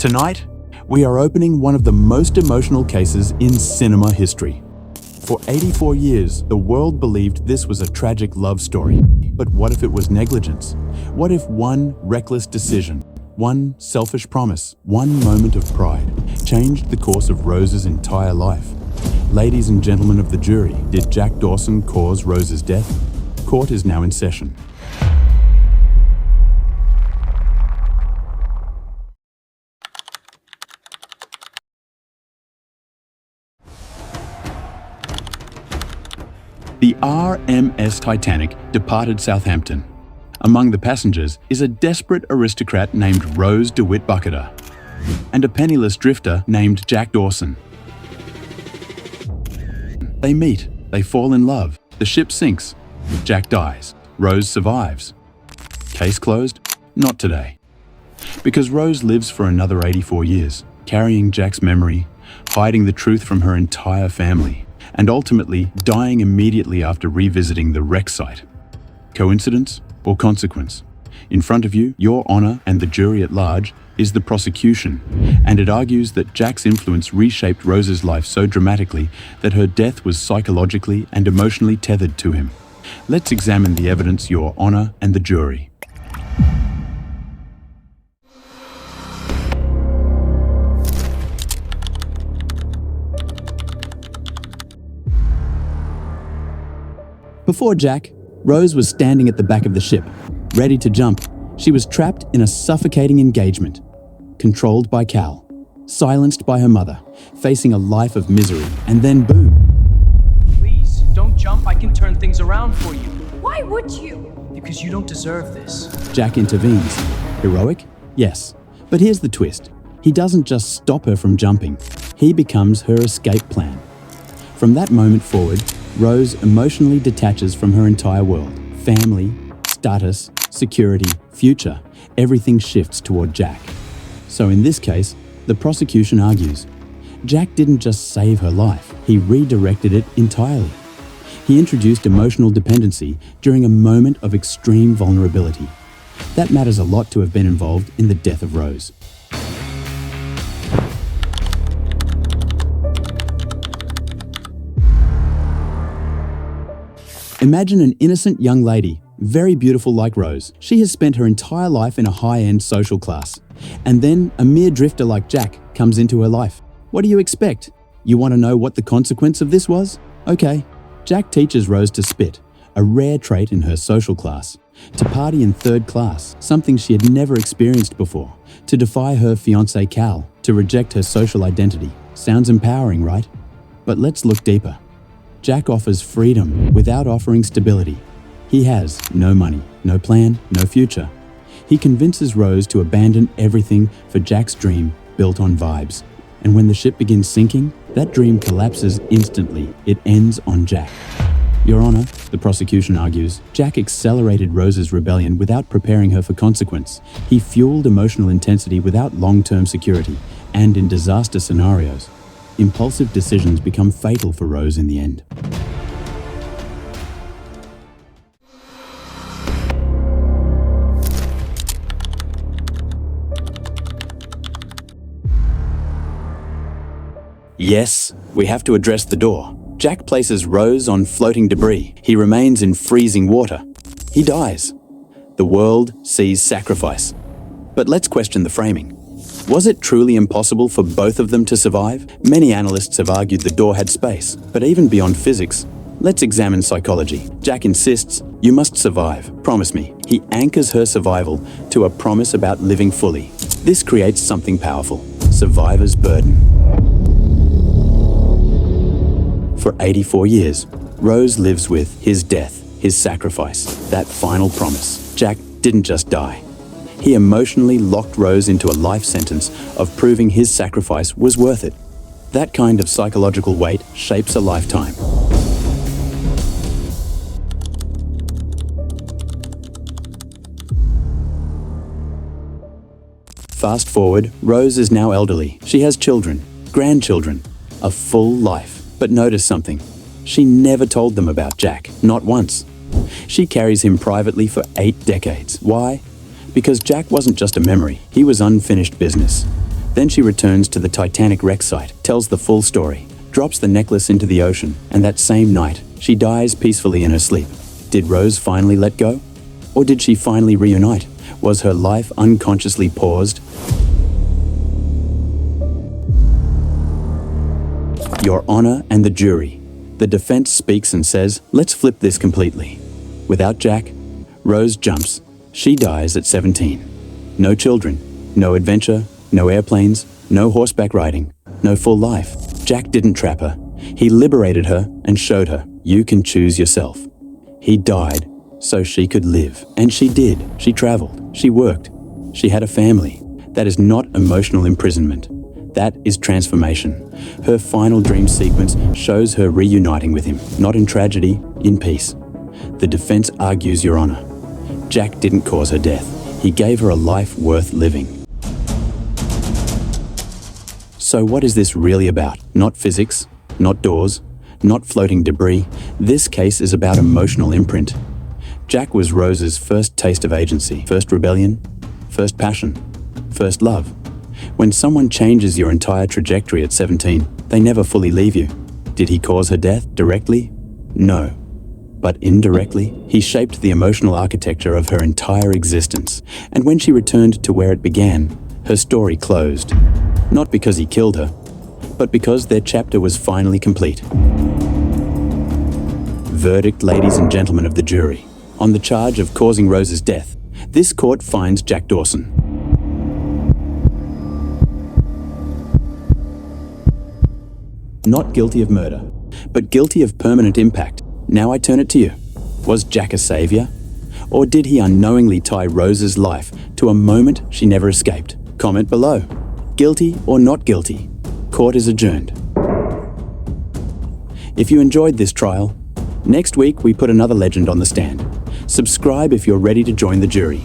Tonight, we are opening one of the most emotional cases in cinema history. For 84 years, the world believed this was a tragic love story. But what if it was negligence? What if one reckless decision, one selfish promise, one moment of pride changed the course of Rose's entire life? Ladies and gentlemen of the jury, did Jack Dawson cause Rose's death? Court is now in session. The RMS Titanic departed Southampton. Among the passengers is a desperate aristocrat named Rose DeWitt Bucketer and a penniless drifter named Jack Dawson. They meet, they fall in love, the ship sinks, Jack dies, Rose survives. Case closed? Not today. Because Rose lives for another 84 years, carrying Jack's memory, hiding the truth from her entire family, and ultimately dying immediately after revisiting the wreck site. Coincidence or consequence? In front of you, your honor and the jury at large, is the prosecution, and it argues that Jack's influence reshaped Rose's life so dramatically that her death was psychologically and emotionally tethered to him. Let's examine the evidence, your honor and the jury. Before Jack, Rose was standing at the back of the ship, ready to jump. She was trapped in a suffocating engagement, controlled by Cal, silenced by her mother, facing a life of misery, and then boom. Please, don't jump. I can turn things around for you. Why would you? Because you don't deserve this. Jack intervenes. Heroic? Yes. But here's the twist. He doesn't just stop her from jumping. He becomes her escape plan. From that moment forward, Rose emotionally detaches from her entire world. Family, status, security, future, everything shifts toward Jack. So in this case, the prosecution argues, Jack didn't just save her life, he redirected it entirely. He introduced emotional dependency during a moment of extreme vulnerability. That matters a lot to have been involved in the death of Rose. Imagine an innocent young lady, very beautiful like Rose. She has spent her entire life in a high-end social class. And then a mere drifter like Jack comes into her life. What do you expect? You want to know what the consequence of this was? Okay. Jack teaches Rose to spit, a rare trait in her social class. To party in third class, something she had never experienced before. To defy her fiancé Cal, to reject her social identity. Sounds empowering, right? But let's look deeper. Jack offers freedom without offering stability. He has no money, no plan, no future. He convinces Rose to abandon everything for Jack's dream built on vibes. And when the ship begins sinking, that dream collapses instantly. It ends on Jack. Your Honor, the prosecution argues, Jack accelerated Rose's rebellion without preparing her for consequence. He fueled emotional intensity without long-term security, and in disaster scenarios, impulsive decisions become fatal for Rose in the end. Yes, we have to address the door. Jack places Rose on floating debris. He remains in freezing water. He dies. The world sees sacrifice. But let's question the framing. Was it truly impossible for both of them to survive? Many analysts have argued the door had space, but even beyond physics, let's examine psychology. Jack insists, you must survive, promise me. He anchors her survival to a promise about living fully. This creates something powerful, survivor's burden. For 84 years, Rose lives with his death, his sacrifice, that final promise. Jack didn't just die. He emotionally locked Rose into a life sentence of proving his sacrifice was worth it. That kind of psychological weight shapes a lifetime. Fast forward, Rose is now elderly. She has children, grandchildren, a full life. But notice something. She never told them about Jack, not once. She carries him privately for 8 decades. Why? Because Jack wasn't just a memory, he was unfinished business. Then she returns to the Titanic wreck site, tells the full story, drops the necklace into the ocean, and that same night, she dies peacefully in her sleep. Did Rose finally let go? Or did she finally reunite? Was her life unconsciously paused? Your Honor and the jury. The defense speaks and says, let's flip this completely. Without Jack, Rose jumps. She dies at 17. No children, no adventure, no airplanes, no horseback riding, no full life. Jack didn't trap her. He liberated her and showed her, you can choose yourself. He died so she could live. And she did. She traveled. She worked. She had a family. That is not emotional imprisonment. That is transformation. Her final dream sequence shows her reuniting with him, not in tragedy, in peace. The defense argues, Your Honor, Jack didn't cause her death. He gave her a life worth living. So what is this really about? Not physics, not doors, not floating debris. This case is about emotional imprint. Jack was Rose's first taste of agency, first rebellion, first passion, first love. When someone changes your entire trajectory at 17, they never fully leave you. Did he cause her death directly? No. But indirectly, he shaped the emotional architecture of her entire existence. And when she returned to where it began, her story closed. Not because he killed her, but because their chapter was finally complete. Verdict, ladies and gentlemen of the jury. On the charge of causing Rose's death, this court finds Jack Dawson not guilty of murder, but guilty of permanent impact. Now I turn it to you. Was Jack a savior? Or did he unknowingly tie Rose's life to a moment she never escaped? Comment below. Guilty or not guilty? Court is adjourned. If you enjoyed this trial, next week we put another legend on the stand. Subscribe if you're ready to join the jury.